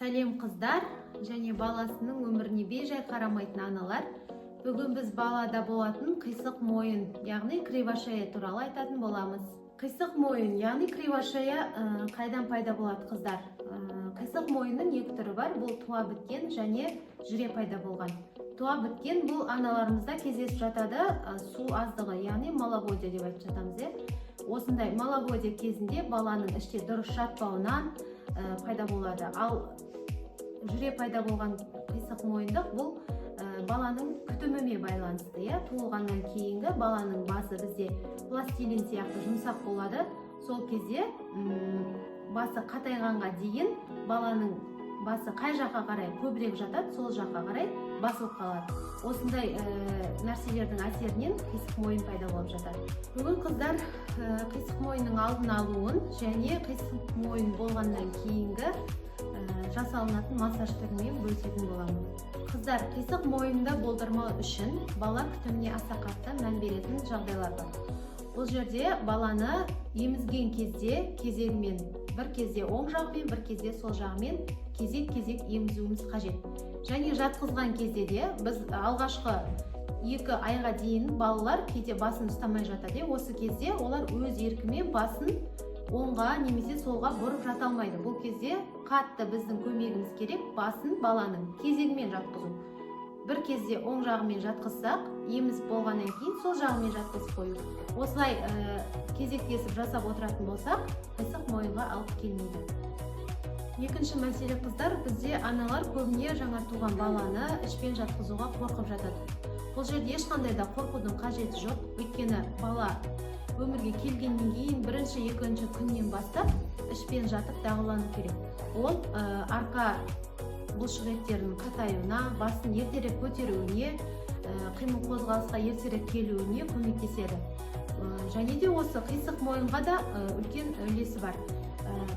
Сәлем қыздар және баласының өміріне бейжай қарамайтын аналар. Бүгін біз балада болатын қисық мойын, яғни кривошея туралы айтатын боламыз. Қисық мойын, яғни кривошея қайдан пайда болады қыздар? Қисық мойынның екі түрі бар. Бұл туа біткен және жүре пайда болған. Туа біткен бұл аналарымызда кездесіп жатады, су аздығы, яғни маловодье деп айтып жатамыз. Осындай маловодье кезінде баланың іште дұрыс жатпауынан пайда болады. Ал жүре пайда болған қисық мойындық бұл баланың күтімімен байланысты. Туылғаннан кейінгі баланың басы бізде пластилин сияқты жұмсақ болады. Сол кезде басы қатайғанға дейін баланың басы қай жаққа қарай көбірек жатады, сол жаққа қарай басылып қалады. Осындай нәрселердің әсерінен қисық мойын пайда болып жатады. Бүгін қыздар қисық мойынның алдын алуын және қисық мойын болғаннан кейінгі жасалынатын массаж түрімен бөлісетін боламыз. Қыздар, қисық мойынды болдырмау үшін бала күтіміне аса қатты мән беретін жағдайлар бар. Бұл жерде баланы емізген кезде кезегімен, бір кезде оң жағымен, бір кезде сол жағымен кезек-кезек емізуіміз қажет. Және жатқызған кезде де біз алғашқы 2 айға дейін балалар кейде басын ұстамай жатады. Осы кезде олар өз еркімен басын оңға немесе солға бұрып жата алмайды. Бұл кезде қатты біздің көмегіміз керек, басын баланың кезегімен жатқызу. Бір кезде оң жағымен жатқызсақ, еміз болғаннан кейін сол жағымен жатқызып қою. Осылай кезектесіп жасап отыратын болсақ, қисық мойынға алып келмейді. Екінші мәселе қыздар, бізде аналар көбіне жаңа туған баланы ішпен жатқызуға қорқып жатады. Бұл жерде ешқандай да қорқудың қажеті жоқ, өйткені бала өмірге келгеннен кейін бірінші, екінші күннен бастап ішпен жатып дағдылану керек. Ол арқа бұлшық еттерінің қатаюына, басын ертерек көтеруіне, қимыл қозғалысқа ертерек келуіне көмектеседі. Және де осы қисық мойынға да үлкен үлесі бар.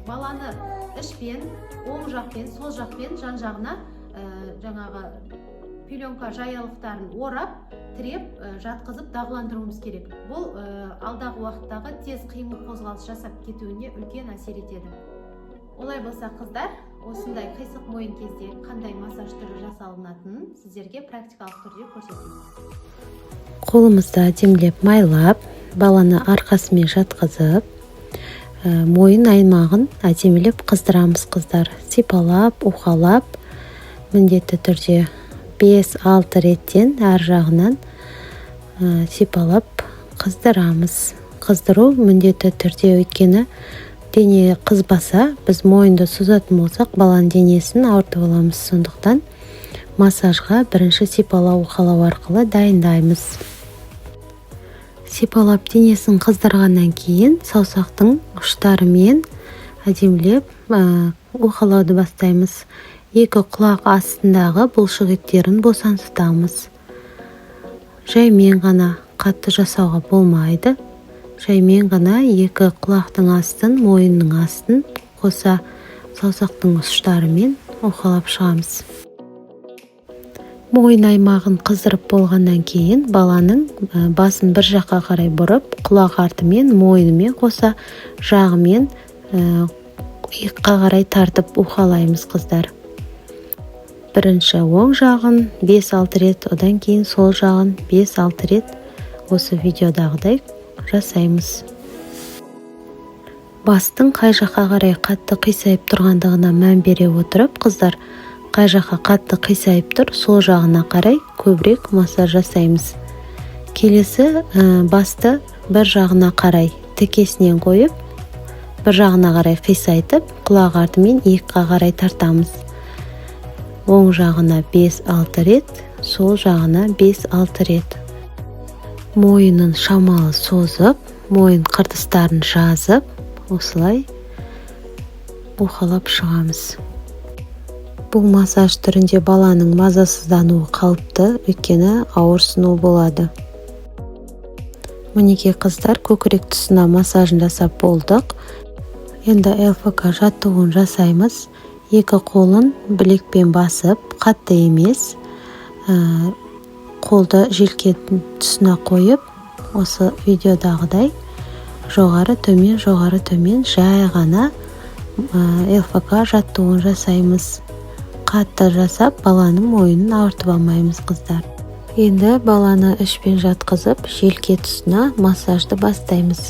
Баланы ішпен, оң жақпен, сол жақпен жан-жағына жаңағы пеленка жаялықтарын орап, тіреп, жатқызып дағдыландыруымыз керек. Бұл алдағы уақыттағы тез қимыл қозғалыс жасап кетуіне үлкен әсер етеді. Олай болса қыздар, осындай қисық мойын кезде қандай массаж түрі жасалынатынын сіздерге практикалық түрде көрсетейін. Қолымызды әдемілеп майлап, баланы арқасымен жатқызып, мойын аймағын әдемілеп қыздырамыз қыздар. Сипалап, уқалап, міндетті түрде 5-6 реттен әр жағынан сипалап қыздырамыз. Қыздыру міндетті түрде, өйткені дене қызбаса, біз мойынды созатын болсақ, баланың денесін ауыртып аламыз. Сондықтан массажға бірінші сипалау, уқалау арқылы дайындаймыз. Сипалап денесін қыздырғаннан кейін саусақтың ұштарымен әдемілеп уқалауды бастаймыз. 2 құлақ астындағы бұлшық еттерін босаңсытамыз. Жаймен ғана қатты жасауға болмайды. Жаймен ғана 2 құлақтың астын, мойынның астын қоса саусақтың ұштарымен уқалап шығамыз. Мойын аймағын қыздырып болғаннан кейін баланың басын бір жаққа қарай бұрып, құлақ артымен, мойнымен қоса жағымен иыққа қарай тартып уқалаймыз қыздар. Бірінші оң жағын 5-6 рет, одан кейін сол жағын 5-6 рет осы видеодағыдай жасаймыз. Бастың қай жаққа қарай қатты қисайып тұрғандығына мән бере отырып, қыздар, қай жаққа қатты қисайып тұр, сол жағына қарай көбірек массаж жасаймыз. Келесі басты бір жағына қарай тікесінен қойып, бір жағына қарай қисайтып, құлақ артымен иыққа қарай тартамыз. Оң жағына 5-6 рет, сол жағына 5-6 рет. Мойынын шамалы созып, мойын қыртыстарын жазып, осылай уқалап шығамыз. Бұл массаж түрінде баланың мазасыздануы қалыпты, өйткені ауырсыну болады. Мінекей қыздар, көкірек тұсына массажын жасап болдық. Енді ЛФК жаттығуын жасаймыз. 2 қолын білекпен басып, қатты емес, қолды желке тұсына қойып, осы видеодағыдай жоғары төмен жай ғана ЛФК жаттығуын жасаймыз. қатты жасап баланың мойнын ауыртып алмаймыз қыздар. Енді баланы ішпен жатқызып желке тұсына массажды бастаймыз.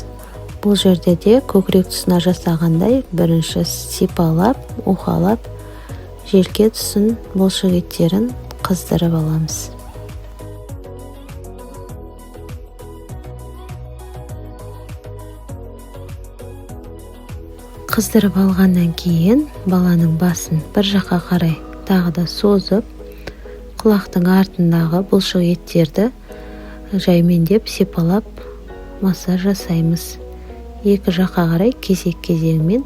Бұл жерде де көкірек тұсына жасағандай бірінші сипалап, уқалап, желке тұсын, бұлшық еттерін қыздырып аламыз. Қыздырып алғаннан кейін баланың басын бір жаққа қарай тағы да созып, құлақтың артындағы бұлшық еттерді жаймендеп сипалап массаж жасаймыз. Екі жаққа қарай кезек-кезегімен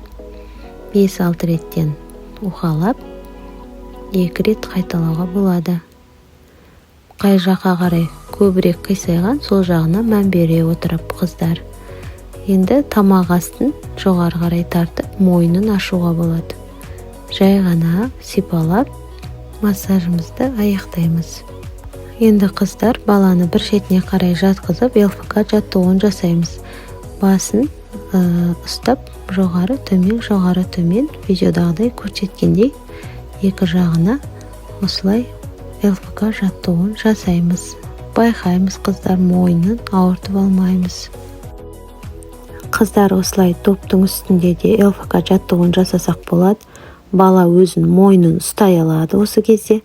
5-6 реттен уқалап, 2 рет қайталауға болады. Қай жаққа қарай көбірек қисайған, сол жағына мән бере отырып қыздар. Енді тамақ астын жоғары қарай тартып, мойнын ашуға болады. Жай ғана сипалап, массажымызды аяқтаймыз. Енді қыздар баланы бір шетіне қарай жатқызып, ЛФК жаттығуын жасаймыз. Басын ұстап, жоғары төмен видеодағыдай көрсеткендей екі жағына осылай ЛФК жаттығуын жасаймыз. Байқаймыз қыздар, мойнын ауыртып алмаймыз. Қыздар осылай топтың үстінде де ЛФК жаттығуын жасасақ болады. Бала өзін мойнын ұстай алады осы кезде.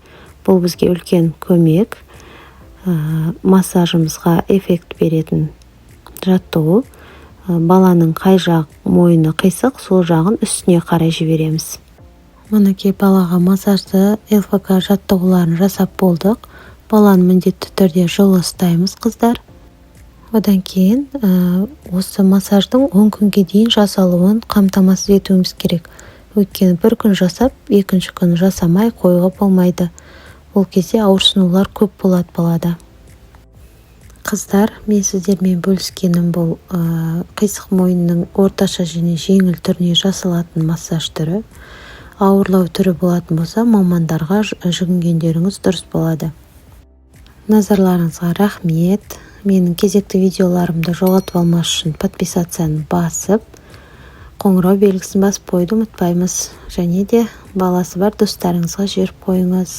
Бұл бізге үлкен көмек. Массажымызға эффект беретін жаттығу. Баланың қай жақ мойны қисық, сол жағын үстіне қарай жібереміз. Мінекей балаға массажды ЛФК жаттығуларын жасап болдық. Баланы міндетті түрде жылы ұстаймыз қыздар. Одан кейін осы массаждың 10 күнге дейін жасалуын қамтамасыз етуіміз керек. Өйткені бір күн жасап, екінші күн жасамай қоюға болмайды. Ол кезде ауырсынулар көп болады балада. Қыздар, мен сіздермен бөліскенім бұл қисық мойынның орташа және жеңіл түріне жасалатын массаж түрі. Ауырлау түрі болатын болса, мамандарға жүгінгендеріңіз дұрыс болады. Назарларыңызға рахмет. Менің кезекті видеоларымды жоғалтып алмас үшін подписацияны басып, қоңырау белгісін басып қойды ұмытпаймыз. Және де баласы бар достарыңызға жіберіп қойыңыз.